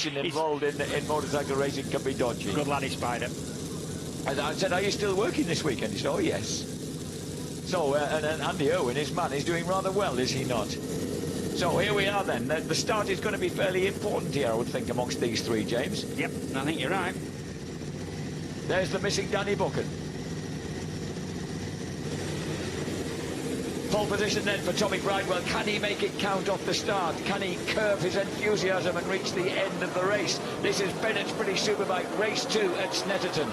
involved in motorcycle racing can be dodgy. Good laddie, Spider. And I said, are you still working this weekend? He said, oh yes. So and Andy Irwin, his man, is doing rather well, is he not? So here we are then. The start is going to be fairly important here, I would think, amongst these three, James. Yep, I think you're right. There's the missing Danny Buchan. Pole position then for Tommy Bridewell. Can he make it count off the start? Can he curb his enthusiasm and reach the end of the race? This is Bennett's British Superbike, race 2 at Snetterton.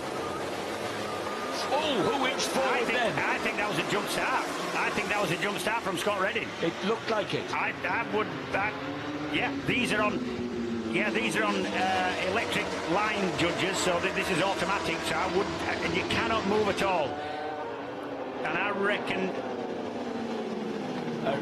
Oh, who inched forward then? I think that was a jump start. I think that was a jump start from Scott Redding. It looked like it. Yeah, these are on electric line judges, so this is automatic, so and you cannot move at all. And I reckon...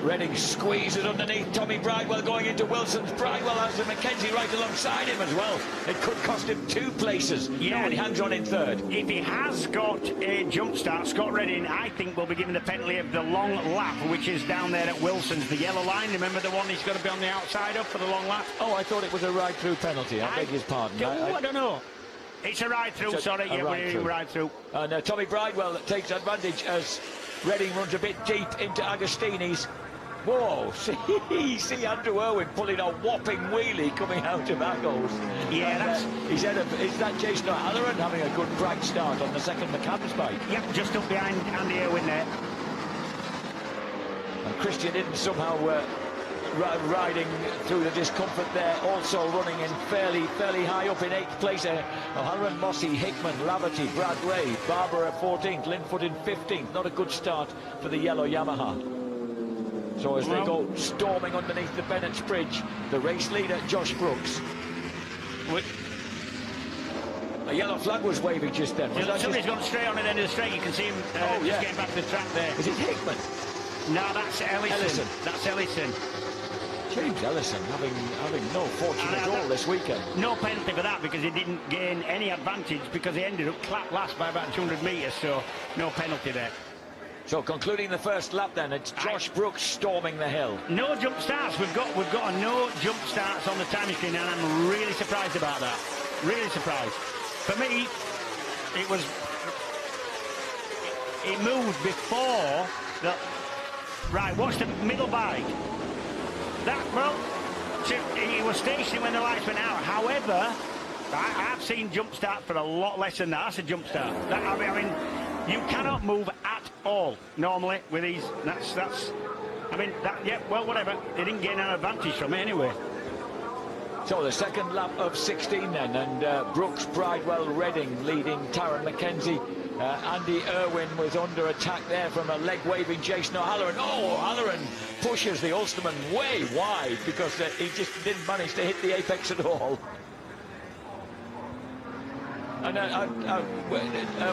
Redding squeezes underneath Tommy Bridewell going into Wilson's. Bridewell has the Mackenzie right alongside him as well. It could cost him 2 places. Yeah, and he hangs on in 3rd. If he has got a jump start, Scott Redding, I think, will be given the penalty of the long lap, which is down there at Wilson's, the yellow line. Remember the one he's got to be on the outside of for the long lap? Oh, I thought it was a ride-through penalty. I beg his pardon. I don't know. It's a ride-through, sorry. Yeah, we're ride-through. And Tommy Bridewell takes advantage as Redding runs a bit deep into Agostini's. Whoa, see Andrew Irwin pulling a whopping wheelie coming out of Agos. Yeah, that's... Is that Jason O'Halloran having a good bright start on the second McCann's bike? Yep, just up behind Andy Irwin there. And Christian Idden somehow riding through the discomfort there, also running in fairly high up in 8th place. O'Halloran, Mossy, Hickman, Laverty, Brad Ray, Barber at 14th, Linfoot in 15th. Not a good start for the yellow Yamaha. So as they go storming underneath the Bennett's Bridge, the race leader, Josh Brooks. A yellow flag was waving just then. Somebody's gone straight on at the end of the straight. You can see him just getting back to the track there. Is it Hickman? No, that's Ellison. That's Ellison. James Ellison having no fortune at all this weekend. No penalty for that because he didn't gain any advantage because he ended up clapped last by about 200 metres, so no penalty there. So concluding the first lap then, it's Josh Brooks storming the hill. No jump starts. We've got a no jump starts on the timing screen, and I'm really surprised about that. Really surprised. For me, it moved before the... Right, watch the middle bike. He was stationary when the lights went out. However, I've seen jump start for a lot less than that. That's a jump start. I mean, you cannot move at all normally with these. Well, whatever. They didn't gain an advantage from it anyway. So the second lap of 16 then, and Brooks, Bridewell, Redding leading Taron Mackenzie. Andy Irwin was under attack there from a leg-waving Jason O'Halloran. Oh, O'Halloran pushes the Ulsterman way wide because he just didn't manage to hit the apex at all. And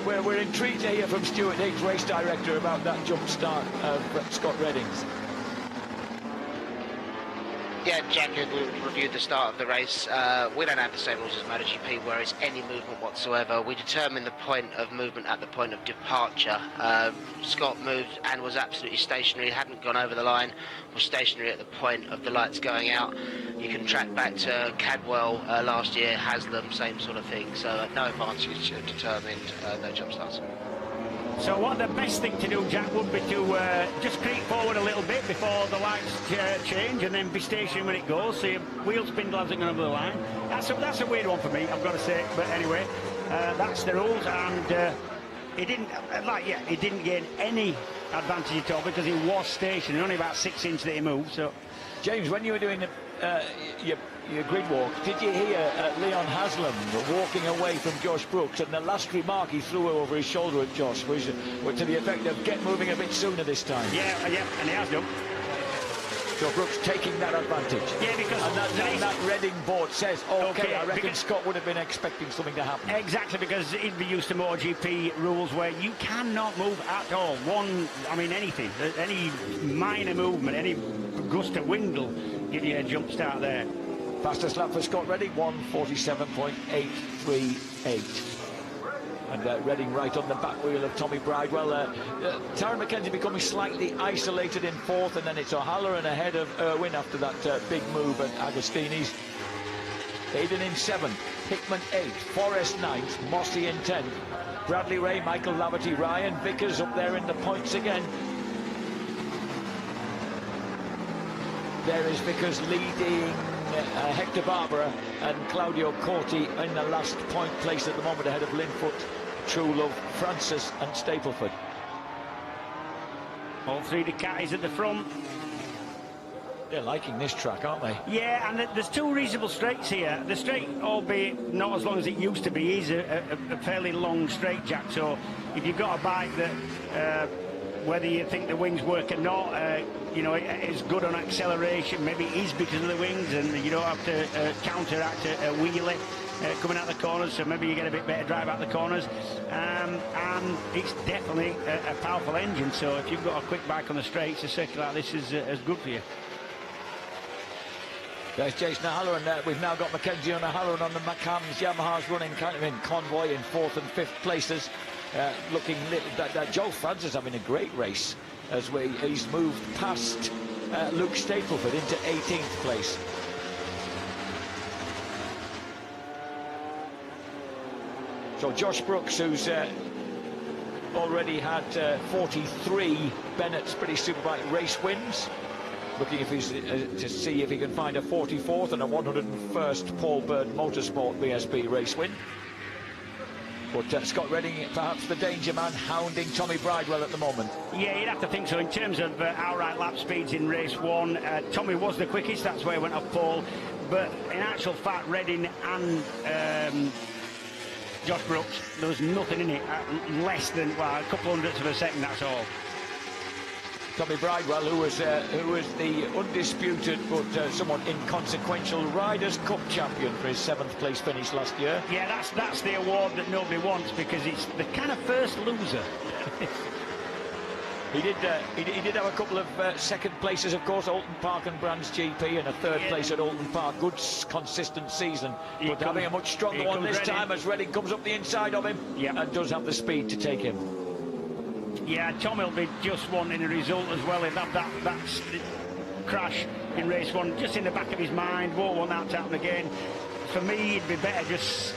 we're intrigued to hear from Stuart Higgs, race director, about that jump start of Scott Redding's. Yeah, Jack, we reviewed the start of the race. We don't have the same rules as MotoGP, where it's any movement whatsoever. We determine the point of movement at the point of departure. Scott moved and was absolutely stationary, hadn't gone over the line, was stationary at the point of the lights going out. You can track back to Cadwell last year, Haslam, same sort of thing. So no advantage determined, no jump starts. So what the best thing to do, Jack, would be to just creep forward a little bit before the lights change, and then be stationary when it goes, so your wheel spindle hasn't gone over the line. That's a weird one for me, I've got to say. But anyway, that's the rules, and he didn't gain any advantage at all because he was stationary, only about 6 inches that he moved. So, James, when you were doing your grid walk, did you hear Leon Haslam walking away from Josh Brooks, and the last remark he threw over his shoulder at Josh was to the effect of get moving a bit sooner this time? Yeah, and he has done. So Brooks taking that advantage. Yeah, because... And that Redding board says, okay, I reckon Scott would have been expecting something to happen. Exactly, because he'd be used to MotoGP rules where you cannot move at all. Anything, any minor movement, any gust of wind will give you a jump start there. Fastest lap for Scott Redding, 1:47.838. And Redding right on the back wheel of Tommy Bridewell. Taron Mackenzie becoming slightly isolated in 4th, and then it's O'Halloran ahead of Irwin after that big move at Agostini's. Aidan in 7th, Hickman 8th, Forrest 9th, Mossy in 10th, Bradley Ray, Michael Laverty, Ryan Vickers up there in the points again. There is Vickers leading Hector Barbara and Claudio Corti in the last point place at the moment, ahead of Linfoot, True Love, Francis and Stapleford. All three Ducatis at the front. They're liking this track, aren't they? Yeah, and there's two reasonable straights here. The straight, albeit not as long as it used to be, is a fairly long straight, Jack. So if you've got a bike that, whether you think the wings work or not, you know, it's good on acceleration. Maybe it is because of the wings, and you don't have to counteract a wheelie coming out the corners, so maybe you get a bit better drive out the corners. And it's definitely a powerful engine, so if you've got a quick bike on the straights, a circuit like this is good for you. There's Jason O'Halloran. We've now got Mackenzie O'Halloran on the McCams. Yamaha's running kind of in convoy in 4th and 5th places. Looking little. Joe Francis having a great race as he's moved past Luke Stapleford into 18th place. So Josh Brooks, who's already had 43 Bennett's British Superbike race wins, looking if he's to see if he can find a 44th and a 101st Paul Bird Motorsport BSB race win. But Scott Redding, perhaps the danger man, hounding Tommy Bridewell at the moment. Yeah, you'd have to think so. In terms of outright lap speeds in race 1, Tommy was the quickest, that's where he went off Paul. But in actual fact, Redding and Josh Brooks, there was nothing in it, less than, well, a couple hundredths of a second, that's all. Tommy Bridewell, who was the undisputed but somewhat inconsequential Riders' Cup champion for his 7th place finish last year. Yeah, that's the award that nobody wants, because it's the kind of first loser. He did have a couple of second places, of course, Alton Park and Brands GP, and a 3rd place at Alton Park. Good, consistent season, but having a much stronger one this time as Redding comes up the inside of him and does have the speed to take him. Yeah, Tommy will be just wanting a result as well. He'll have that crash in race 1 just in the back of his mind, won't want that to happen again. For me, it'd be better just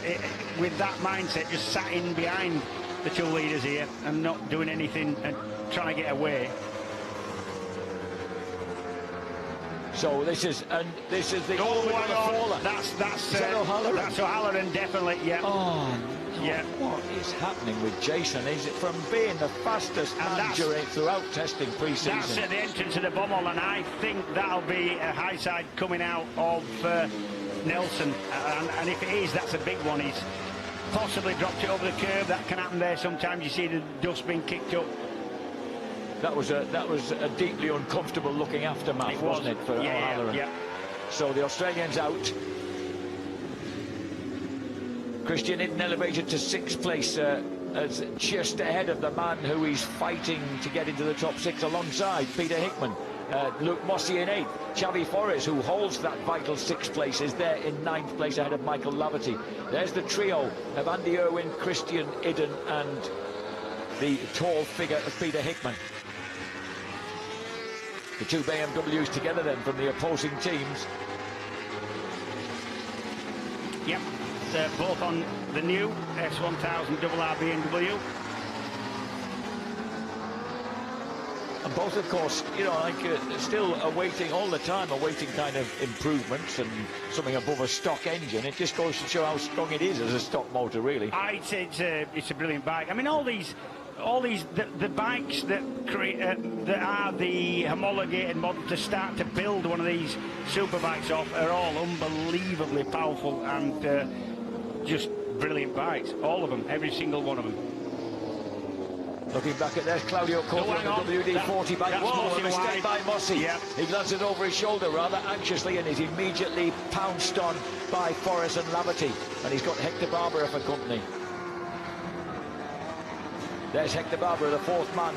with that mindset, just sat in behind the two leaders here and not doing anything and trying to get away. So this is the faller. That's O'Halloran. That's O'Halloran, definitely. Yeah. Oh. Yeah. What is happening with Jason? Is it from being the fastest man throughout testing pre-season? That's at the entrance of the Bommel, and I think that'll be a high side coming out of Nelson. And if it is, that's a big one. He's possibly dropped it over the curb. That can happen there. Sometimes you see the dust being kicked up. That was a deeply uncomfortable looking aftermath, wasn't it, for O'Halloran? Yeah. So the Australian's out. Christian Itten elevated to 6th place as just ahead of the man who is fighting to get into the top 6 alongside Peter Hickman. Luke Mossy in 8th. Xavi Forres, who holds that vital 6th place, is there in 9th place ahead of Michael Laverty. There's the trio of Andy Irwin, Christian Itten and the tall figure of Peter Hickman. The two BMWs together then from the opposing teams. Yep. Both on the new S1000 RR BMW. And both, of course, you know, like still awaiting all the time, awaiting kind of improvements and something above a stock engine. It just goes to show how strong it is as a stock motor, really. I'd say it's a brilliant bike. I mean, all these the bikes that that are the homologated model to start to build one of these superbikes off are all unbelievably powerful and just brilliant bikes, all of them, every single one of them. Looking back at there's Claudio Corti on the WD-40 bike. Whoa, a mistake by Mossy. Yeah. He glances over his shoulder rather anxiously and is immediately pounced on by Forrest and Laverty. And he's got Hector Barbara for company. There's Hector Barbara, the 4th man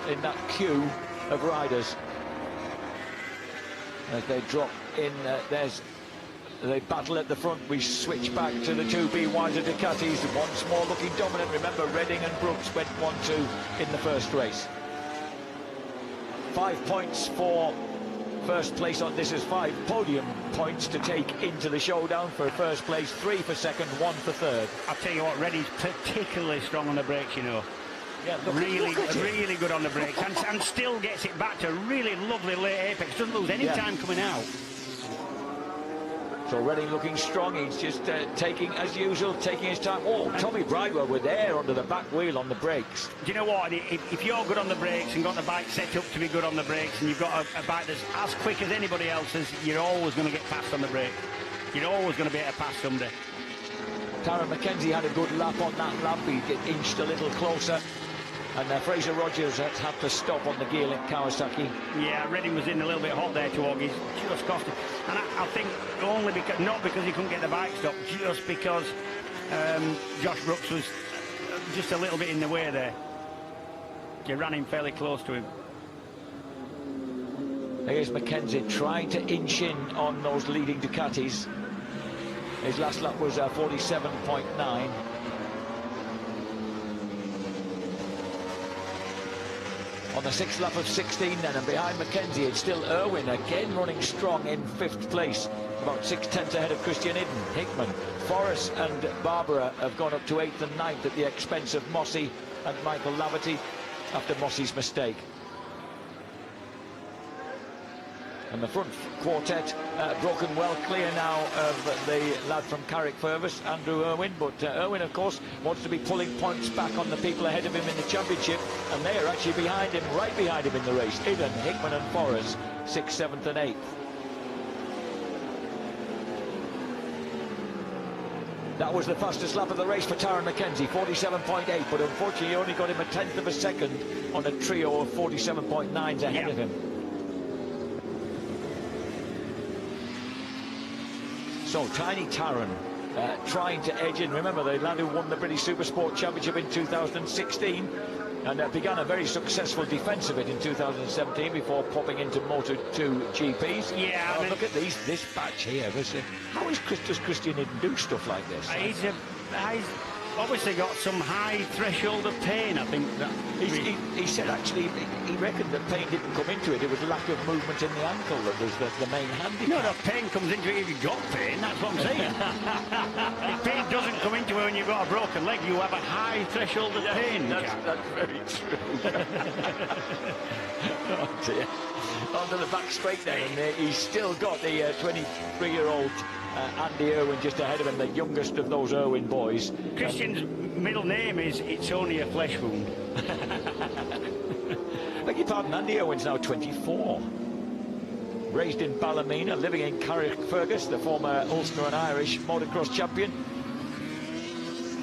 in that queue of riders. As they drop in, they battle at the front. We switch back to the two Wiser Ducatis, once more looking dominant. Remember, Redding and Brooks went 1-2 in the first race. 5 points for first place on this is 5 podium points to take into the showdown for first place, 3 for second, 1 for third. I'll tell you what, Redding's particularly strong on the brakes, you know. Yeah, really good on the brakes, and still gets it back to a really lovely late apex. Doesn't lose any time coming out. So Redding looking strong. He's just taking, as usual, taking his time. Oh, Tommy Bridewell with air under the back wheel on the brakes. Do you know what? If you're good on the brakes and got the bike set up to be good on the brakes, and you've got a bike that's as quick as anybody else's, you're always going to get past on the brake. You're always going to be able to pass somebody. Taron McKenzie had a good lap on that lap. He inched a little closer. And Fraser Rogers had to stop on the gearlink Kawasaki. Yeah, Redding was in a little bit hot there to Ogg. He's just cost him. And I think only because, not because he couldn't get the bike stopped, just because Josh Brooks was just a little bit in the way there. He ran him fairly close to him. Here's McKenzie trying to inch in on those leading Ducatis. His last lap was 47.9. On the 6th lap of 16 then, and behind McKenzie it's still Irwin again running strong in 5th place, about 6/10 ahead of Christian Hidden. Hickman, Forrest and Barbara have gone up to 8th and 9th at the expense of Mossy and Michael Laverty after Mossy's mistake. And the front quartet broken well clear now of the lad from Carrickfergus, Andrew Irwin. But Irwin, of course, wants to be pulling points back on the people ahead of him in the championship. And they are actually behind him, right behind him in the race. Iden, Hickman and Forrest, 6th, 7th and 8th. That was the fastest lap of the race for Taron McKenzie, 47.8. But unfortunately, he only got him a 10th of a second on a trio of 47.9s ahead of him. So Tiny Taron trying to edge in. Remember, the lad who won the British Supersport Championship in 2016 and began a very successful defence of it in 2017 before popping into Moto2 GPs. Yeah, oh, look at this batch here. How does Christian Hidden do stuff like this? He's obviously got some high threshold of pain, I think. That he said actually he reckoned that pain didn't come into it. It was lack of movement in the ankle that was the main handicap. No, the pain comes into it if you've got pain, that's what I'm saying. If pain doesn't come into it when you've got a broken leg, you have a high threshold of pain. That's very true. Oh dear. Onto the back straight there, and he's still got the 23-year-old Andy Irwin just ahead of him, the youngest of those Irwin boys. Christian's middle name is It's Only a Flesh Wound. Beg your pardon, Andy Irwin's now 24. Raised in Ballymena, living in Carrickfergus, the former Ulster and Irish motocross champion.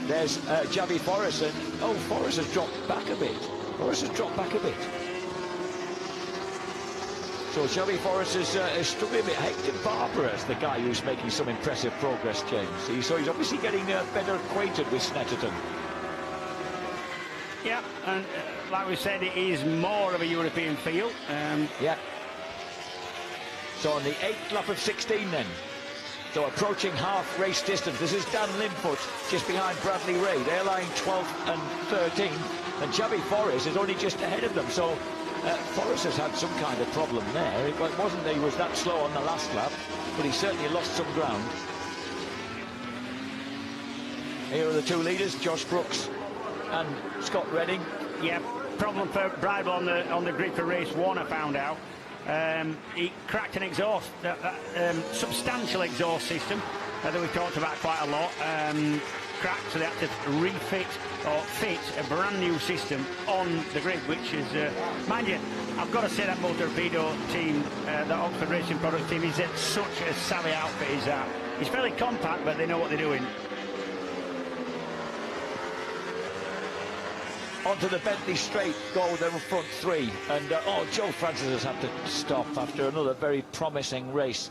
There's Javi Forrest, and Forrest has dropped back a bit. So Javi Forrest is struggling a bit. Hector Barbara is the guy who's making some impressive progress, James. So he's obviously getting better acquainted with Snetterton. Yeah, and like we said, it is more of a European field. Yeah. So on the 8th lap of 16 then. So approaching half race distance. This is Dan Linfoot just behind Bradley Ray. They're lying 12th and 13th. And Javi Forrest is only just ahead of them. So Forrest has had some kind of problem there. It wasn't that he was that slow on the last lap, but he certainly lost some ground. Here are the two leaders, Josh Brooks and Scott Redding. Yeah, problem for Bridewell on the grid for race 1, I found out. He cracked an exhaust, substantial exhaust system that we've talked about quite a lot. Cracked, so they had to refit or fit a brand new system on the grid, which is, mind you, I've got to say that Motorpedo team, the Oxford Racing Products team, is such a savvy outfit. Is that it's fairly compact, but they know what they're doing. Onto the Bentley straight, go the front three, and Joe Francis has had to stop after another very promising race.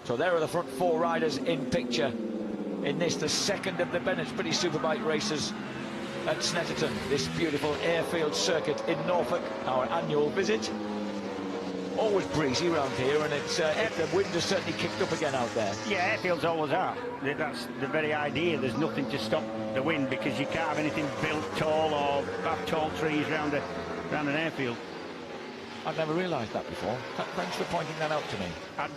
So there are the front 4 riders in picture in this, the second of the Bennett's British Superbike races at Snetterton, this beautiful airfield circuit in Norfolk, our annual visit. Always breezy around here, and the wind has certainly kicked up again out there. Yeah, airfields always are. That's the very idea. There's nothing to stop the wind because you can't have anything built tall or have tall trees around an airfield. I've never realised that before. Thanks for pointing that out to me.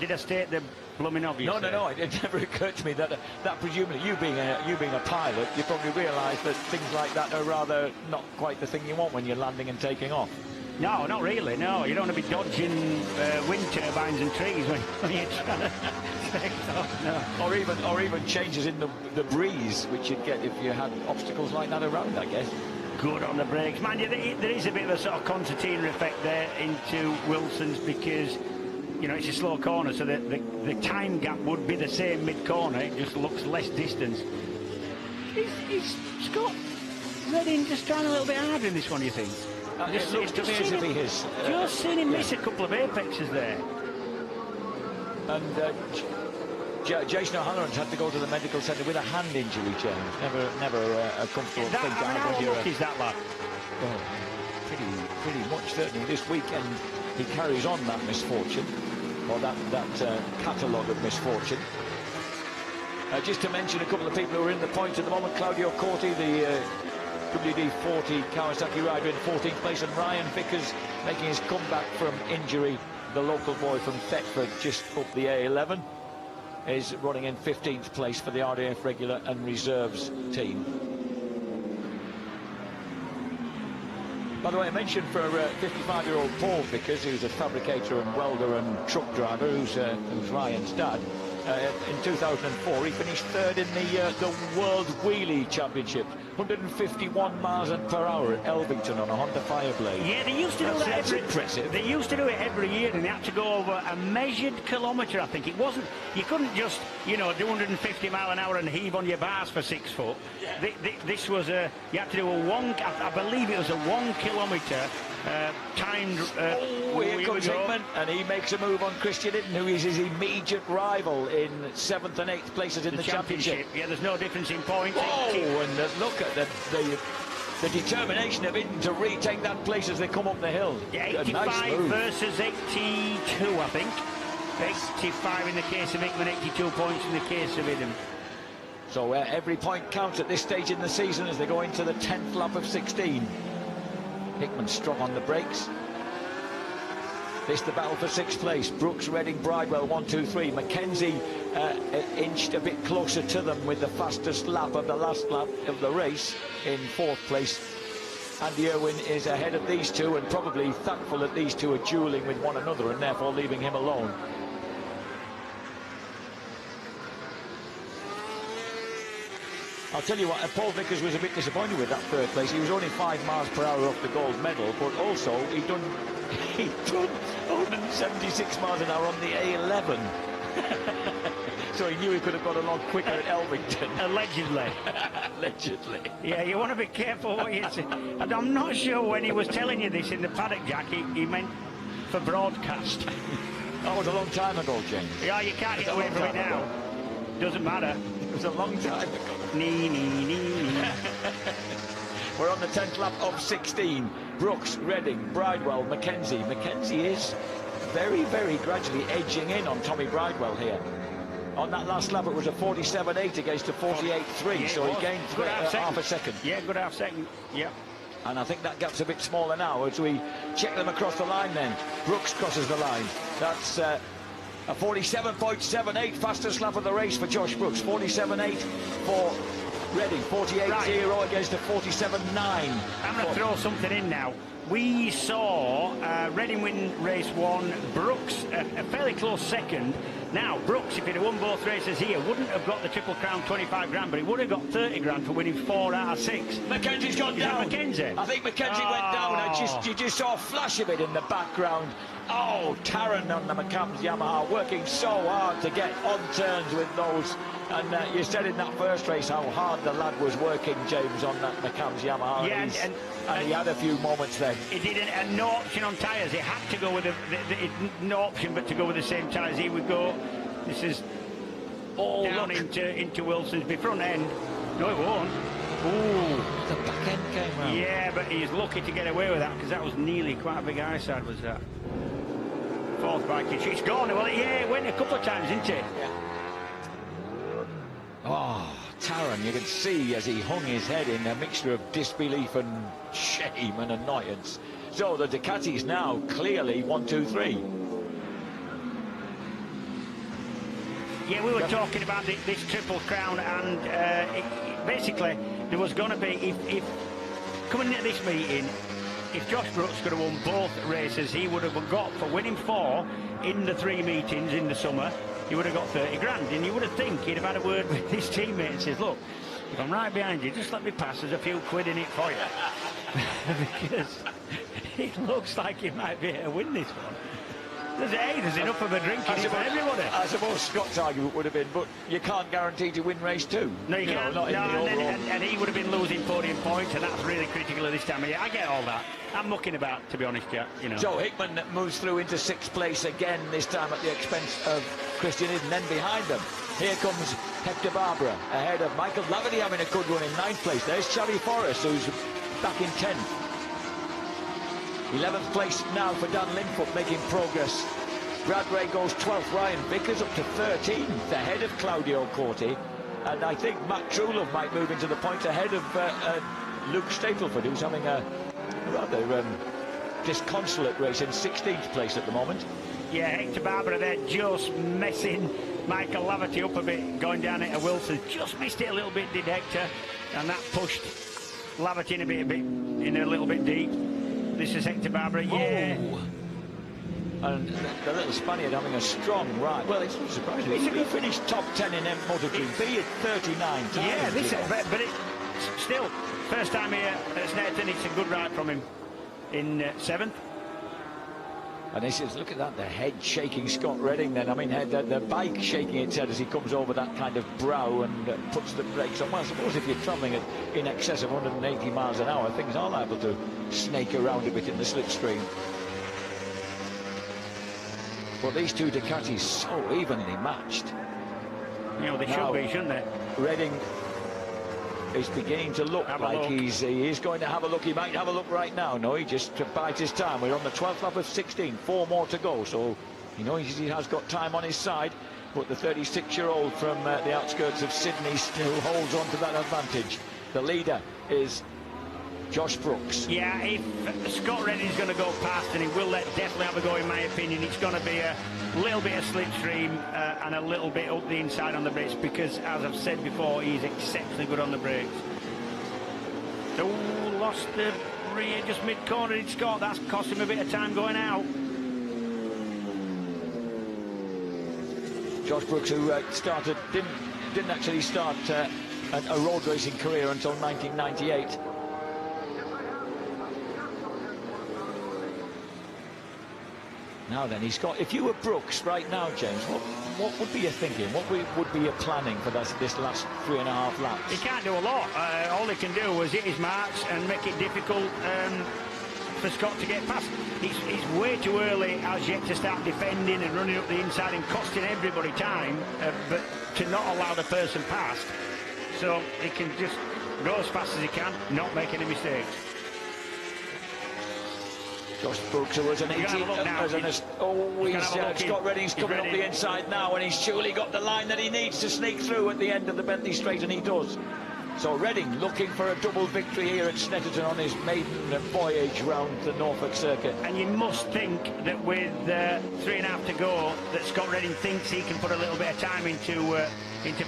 Did I state the blooming obvious? No. It never occurred to me that presumably you being a pilot, you probably realise that things like that are rather not quite the thing you want when you're landing and taking off. No, not really. No, you don't want to be dodging wind turbines and trees when you're trying to take off. No. Or even changes in the breeze, which you'd get if you had obstacles like that around, I guess. Good on the brakes. Mind you, there is a bit of a sort of concertina effect there into Wilson's because, you know, it's a slow corner, so the time gap would be the same mid-corner. It just looks less distance. Is Scott Redding just trying a little bit harder in this one, you think? It looks to me as if he is. Just seen him miss a couple of apexes there. And Jason O'Halloran's had to go to the medical centre with a hand injury, James. Never a comfortable thing to have when you're... How is that lad? Well, pretty much certainly. This weekend he carries on that misfortune, or that catalogue of misfortune. Just to mention a couple of people who are in the points at the moment. Claudio Corti, the WD-40 Kawasaki rider, in 14th place, and Ryan Vickers making his comeback from injury. The local boy from Thetford, just up the A11, is running in 15th place for the RAF regular and reserves team. By the way, I mentioned for 55-year-old Paul Vickers, who's a fabricator and welder and truck driver, who's Ryan's dad. In 2004, he finished third in the World Wheelie Championship, 151 miles per hour at Elvington on a Honda Fireblade. Yeah, they used to do that. That's impressive. They used to do it every year, and they had to go over a measured kilometre. I think it wasn't. You couldn't just, you know, do 150 mile an hour and heave on your bars for 6 foot. Yeah. This was a. You had to do a one. I believe it was a 1 kilometre. Timed. Here comes Hickman, and he makes a move on Christian Hidden, who is his immediate rival in 7th and 8th places in the championship. Yeah, there's no difference in points. Oh, and look at the determination of Hidden to retake that place as they come up the hill. Yeah, 85 nice versus 82, I think. 85 in the case of Hickman, 82 points in the case of Hidden. So every point counts at this stage in the season as they go into the 10th lap of 16. Hickman strong on the brakes. This the battle for 6th place. Brooks, Redding, Bridewell 1, 2, 3. Mackenzie inched a bit closer to them with the fastest lap of the last lap of the race in 4th place. Andy Irwin is ahead of these two, and probably thankful that these two are duelling with one another and therefore leaving him alone. I'll tell you what, Paul Vickers was a bit disappointed with that 3rd place. He was only 5 miles per hour off the gold medal, but also he'd done 176 miles an hour on the A11. So he knew he could have got along quicker at Elvington. Allegedly. Allegedly. Yeah, you want to be careful what you say. And I'm not sure when he was telling you this in the paddock, Jack, he meant for broadcast. That was a long time ago, James. Yeah, you can't get away from it now. Doesn't matter. It was a long time ago. Nee. We're on the 10th lap of 16. Brooks, Redding, Bridewell, Mackenzie. Mackenzie is very, very gradually edging in on Tommy Bridewell here. On that last lap, it was a 47.8 against a 48.3, yeah, so he gained half a second. Yeah, good half second. Yeah. And I think that gap's a bit smaller now as we check them across the line then. Brooks crosses the line. That's a 47.78, fastest lap of the race for Josh Brooks. 47.8 for Redding, 48.0 against a 47.9. I'm going to throw something in now. We saw Redding win race 1, Brooks a fairly close second. Now, Brooks, if he'd have won both races here, wouldn't have got the Triple Crown 25 grand, but he would have got 30 grand for winning 4 out of 6. Mackenzie's gone down. Mackenzie? I think Mackenzie went down. You just saw a flash of it in the background. Oh, Taran on the McCams Yamaha working so hard to get on turns with those. And you said in that first race how hard the lad was working, James, on that McCams Yamaha. Yeah, and he had a few moments then. He did no option on tyres. He had to go with no option but to go with the same tyres. He would go. This is all down into Wilson's front end. No, it won't. Ooh, the back end came round. Yeah, but he's lucky to get away with that because that was nearly quite a big eyeside, was that? 4th bike. It's gone. Well, yeah, it went a couple of times, didn't it? Yeah. Oh, Taran, you can see as he hung his head in a mixture of disbelief and shame and annoyance. So the Ducatis now clearly 1, 2, 3. Yeah, we were talking about this Triple Crown, and basically there was going to be, if coming into this meeting, if Josh Brooks could have won both races, he would have got, for winning 4 in the 3 meetings in the summer, he would have got 30 grand. And you would have think he'd have had a word with his teammate and says, look, if I'm right behind you, just let me pass, there's a few quid in it for you. Because it looks like he might be able to win this one. There's enough of a drink in it for everybody. I suppose Scott's argument would have been, but you can't guarantee to win race 2. No, you can't. Not in the overall. And he would have been losing podium points, and that's really critical at this time of year. I get all that. I'm mucking about, to be honest, Jack. You know. Joe Hickman moves through into 6th place again, this time at the expense of Christian Iden. Then behind them, here comes Hector Barbara, ahead of Michael Laverty having a good run in 9th place. There's Charlie Forrest, who's back in 10th. 11th place now for Dan Linfoot, making progress. Brad Ray goes 12th. Ryan Vickers up to 13th, ahead of Claudio Corti. And I think Matt Trulove might move into the points ahead of Luke Stapleford, who's having a rather disconsolate race in 16th place at the moment. Yeah, Hector Barbara there just messing Michael Laverty up a bit, going down into Wilson. Just missed it a little bit, did Hector. And that pushed Laverty in a little bit deep. This is Hector Barbara, yeah. Oh. And the little Spaniard having a strong ride. Well, it's not surprising. He finished top 10 in MotoGP at 39 times. Yeah, but it's still, first time here at Snetterton, it's a good ride from him in 7th. And he says, look at that, the head shaking Scott Redding then. I mean, the bike shaking its head as he comes over that kind of brow and puts the brakes on. Well, I suppose if you're travelling in excess of 180 miles an hour, things are liable to snake around a bit in the slipstream. But these two Ducatis so evenly matched. You know, they should be, shouldn't they? Redding is beginning to look like he is going to have a look. He might have a look right now. No, he just bides his time. We're on the 12th lap of 16, 4 more to go. So, you know, he has got time on his side. But the 36-year-old from the outskirts of Sydney still holds on to that advantage. The leader is Josh Brooks. Yeah, if Scott Redding's going to go past, and he will definitely have a go, in my opinion, it's going to be a little bit of slipstream and a little bit up the inside on the brakes, because, as I've said before, he's exceptionally good on the brakes. Oh, lost the rear just mid-corner in Scott. That's cost him a bit of time going out. Josh Brooks, who didn't actually start a road racing career until 1998. Now then, he's got. If you were Brooks right now, James, what would be your thinking? What would be your planning for this last 3.5 laps? He can't do a lot. All he can do is hit his marks and make it difficult for Scott to get past. He's way too early as yet to start defending and running up the inside and costing everybody time, but to not allow the person past. So he can just go as fast as he can, not make any mistakes. Josh Brooks, who was an 18, Scott Redding's coming up the inside now, and he's surely got the line that he needs to sneak through at the end of the Bentley Straight, and he does. So Redding looking for a double victory here at Snetterton on his maiden voyage round the Norfolk circuit. And you must think that with 3.5 to go, that Scott Redding thinks he can put a little bit of time into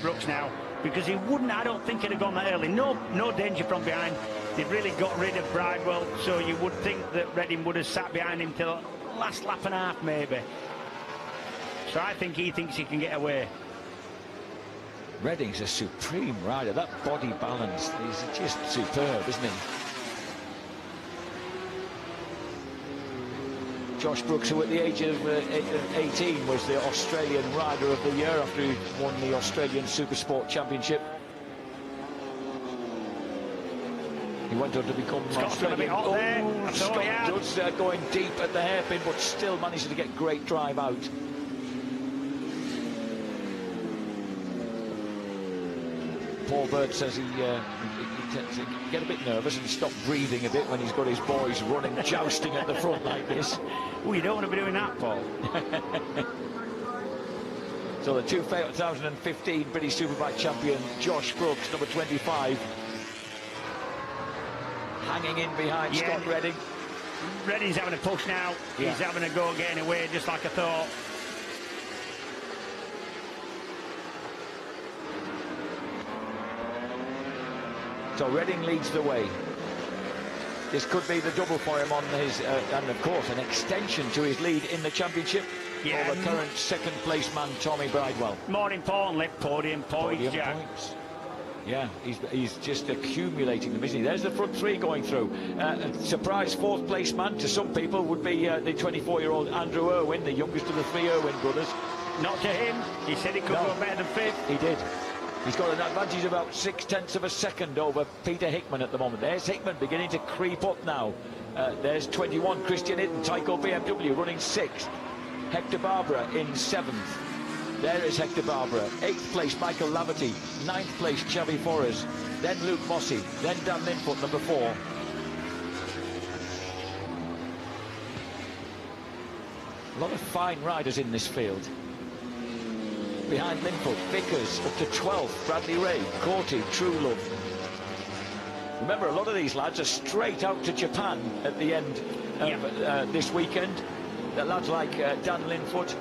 Brooks now, because he wouldn't. I don't think he'd have gone that early. No danger from behind. They'd really got rid of Bridewell, so you would think that Redding would have sat behind him till last lap and a half, maybe. So I think he thinks he can get away. Redding's a supreme rider. That body balance is just superb, isn't he? Josh Brooks, who at the age of 18 was the Australian Rider of the Year after he won the Australian Supersport Championship. He went on to become Australian. Scott does going deep at the hairpin, but still managing to get great drive out. Paul Bird says he tends to get a bit nervous and stop breathing a bit when he's got his boys running, jousting at the front like this. Oh, you don't want to be doing that, Paul. So the 2015 British Superbike champion, Josh Brooks, number 25. Hanging in behind Scott Redding. Redding's having a push now. Yeah. He's having a go at getting away, just like I thought. So Redding leads the way. This could be the double for him on his, and of course an extension to his lead in the championship over current second place man Tommy Bridewell. More importantly, podium points, Jack. Yeah, he's just accumulating them, isn't he? There's the front three going through. A surprise fourth place man to some people would be the 24-year-old Andrew Irwin, the youngest of the three Irwin brothers. Not to him. He said he could go better than fifth. He did. He's got an advantage of about 0.6 of a second over Peter Hickman at the moment. There's Hickman beginning to creep up now. There's 21, Christian Itten, Tyco BMW running 6th. Hector Barbara in 7th. There is Hector Barbara. 8th place, Michael Laverty. 9th place, Xavi Forres. Then Luke Mossey. Then Dan Linfoot, number 4. A lot of fine riders in this field. Behind Linfoot, Vickers up to 12th, Bradley Ray, Corty, Truelove. Remember, a lot of these lads are straight out to Japan at the end of this weekend. The lads like Dan Linfoot.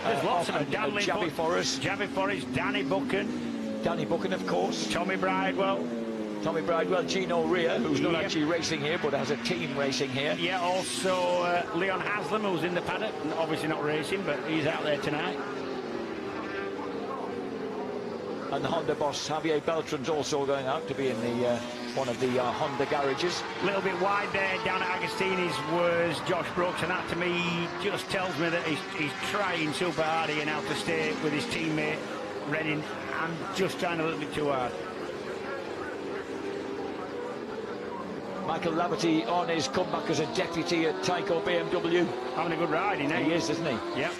There's lots of them. Dan Linfoot, Xavi Forres. Xavi Forres, Danny Buchan. Danny Buchan, of course. Tommy Bridewell. Tommy Bridewell, Gino Rea, who's not actually racing here, but has a team racing here. Yeah, also Leon Haslam, who's in the paddock. Obviously not racing, but he's out there tonight. And the Honda boss Javier Beltran's also going out to be in the one of the Honda garages. A little bit wide there down at Agostini's was Josh Brooks, and that to me just tells me that he's trying super hard here now to stay with his teammate Redding, and just trying a little bit too hard. Michael Laverty on his comeback as a deputy at Tyco BMW. Having a good ride, isn't he? He is, isn't he? Yep.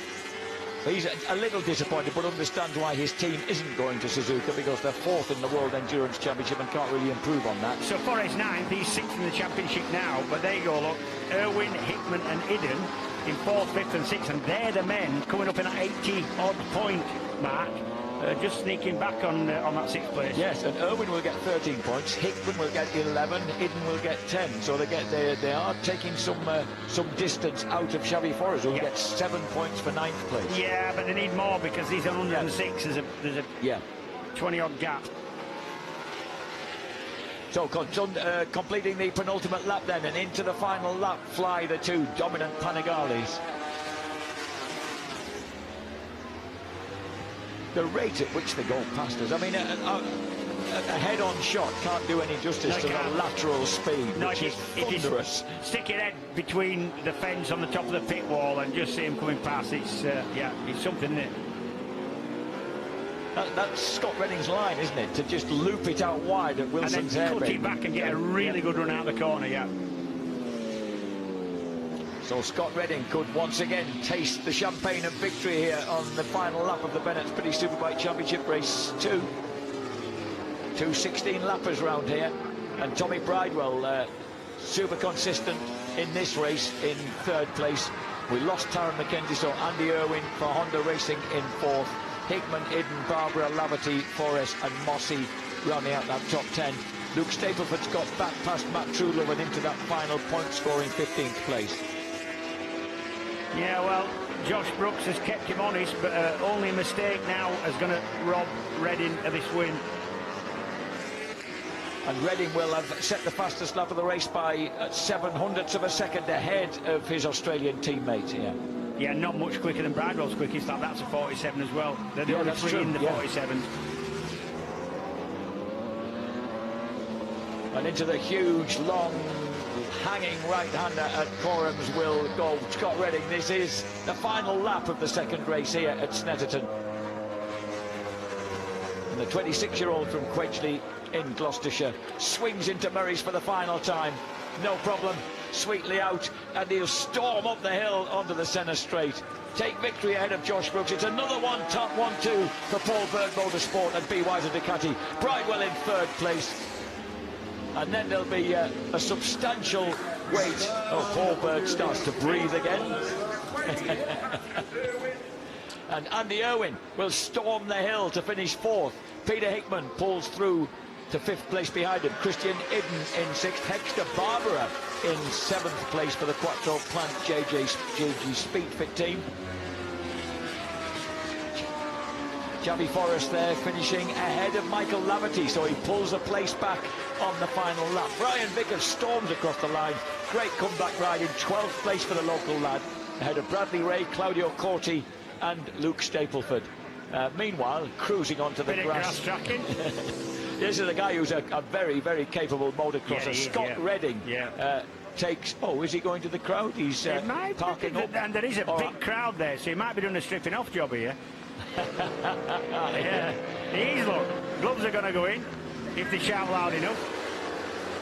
He's a little disappointed, but understands why his team isn't going to Suzuka, because they're 4th in the World Endurance Championship and can't really improve on that. So Forres 9th, he's 6th in the championship now, but there you go, look. Irwin, Hickman and Iden in 4th, 5th and 6th, and they're the men coming up in that 80-odd point mark, just sneaking back on that 6th place. Yes, and Irwin will get 13 points, Hickman will get 11, Iden will get 10, so they are taking some distance out of Xavi Forres, who will get 7 points for 9th place. Yeah, but they need more because he's on 106. There's a 20-odd gap. So completing the penultimate lap then, and into the final lap fly the two dominant Panigales. The rate at which they go past us, I mean, a head-on shot can't do any justice to the lateral speed, which is thunderous. Stick your head between the fence on the top of the pit wall and just see him coming past. It's something, isn't it? That's Scott Redding's line, isn't it? To just loop it out wide at Wilson's airbag. And then cut it back and get a really good run out of the corner, So Scott Redding could once again taste the champagne of victory here on the final lap of the Bennett's Pity Superbike Championship Race 2. 2 16-lappers round here, and Tommy Bridewell super consistent in this race in 3rd place. We lost Taron McKenzie, so Andy Irwin for Honda Racing in 4th. Hickman, Iden, Barbara, Laverty, Forres and Mossey rounding out that top 10. Luke Stapleford's got back past Matt Truelove and into that final point scoring 15th place. Yeah, well, Josh Brooks has kept him honest, but only a mistake now is going to rob Redding of this win. And Redding will have set the fastest lap of the race by 0.07 of a second ahead of his Australian teammate here. Yeah, not much quicker than Bridewell's quickest lap. That's a 47 as well. They're the only three in the 47s. And into the huge, long, hanging right-hander at Corum's will go Scott Redding. This is the final lap of the second race here at Snetterton. And the 26-year-old from Quedgeley in Gloucestershire swings into Murray's for the final time. No problem, sweetly out, and he'll storm up the hill onto the centre straight. Take victory ahead of Josh Brooks. It's another top 1-2 for Paul Berg Motorsport and B. Weiser Ducati. Bridewell in 3rd place. And then there'll be a substantial wait. Oh, Paul Berg starts to breathe again. And Andy Irwin will storm the hill to finish 4th. Peter Hickman pulls through to 5th place behind him. Christian Idden in 6th. Hector Barbara in 7th place for the Quattro Plant JG Speedfit team. Xavi Forrest there finishing ahead of Michael Laverty, so he pulls a place back on the final lap. Brian Vickers storms across the line. Great comeback ride in 12th place for the local lad, ahead of Bradley Ray, Claudio Corti and Luke Stapleford. Meanwhile, cruising onto the grass. This is a guy who's a very, very capable motocrosser. Scott Redding takes... Oh, is he going to the crowd? He's parking up. And there is a big crowd there, so he might be doing a stripping off job here. Yeah, he is, look. Gloves are going to go in if they shout loud enough.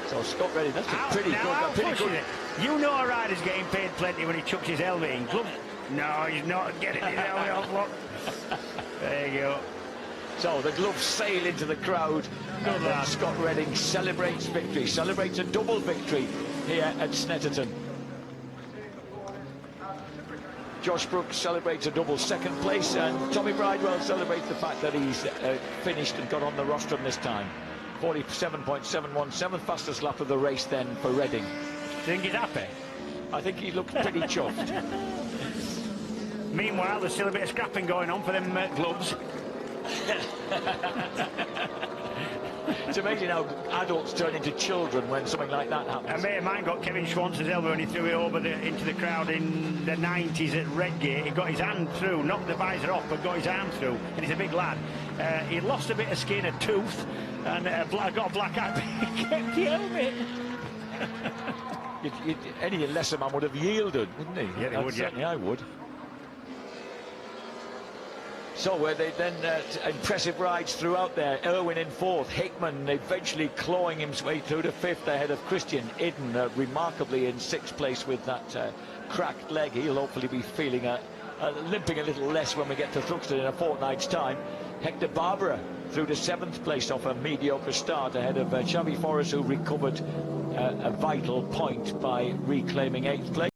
So Scott Redding, that's a pretty good. You know a rider's getting paid plenty when he chucks his helmet in. Gloves? No, he's not getting his helmet off, look. There you go. So the gloves sail into the crowd, and then Scott Redding celebrates victory, celebrates a double victory here at Snetterton. Josh Brooks celebrates a double 2nd place, and Tommy Bridewell celebrates the fact that he's finished and got on the rostrum this time. 47.717, fastest lap of the race then for Redding. Think he's happy? I think he looks pretty chuffed. Meanwhile, there's still a bit of scrapping going on for them gloves. It's amazing how adults turn into children when something like that happens. A mate of mine got Kevin Schwantz's elbow and he threw it over into the crowd in the 90s at Redgate. He got his hand through, knocked the visor off, but got his arm through, and he's a big lad. He lost a bit of skin, a tooth, and got a black eye, but he kept the helmet. Any lesser man would have yielded, wouldn't he? Yeah, he would, yeah. Certainly I would. So they then impressive rides throughout there. Irwin in 4th, Hickman eventually clawing his way through to 5th ahead of Christian Idden, remarkably in 6th place with that cracked leg. He'll hopefully be feeling limping a little less when we get to Thruxton in a fortnight's time. Hector Barbara through to 7th place off a mediocre start ahead of Xavi Forrest, who recovered a vital point by reclaiming 8th place.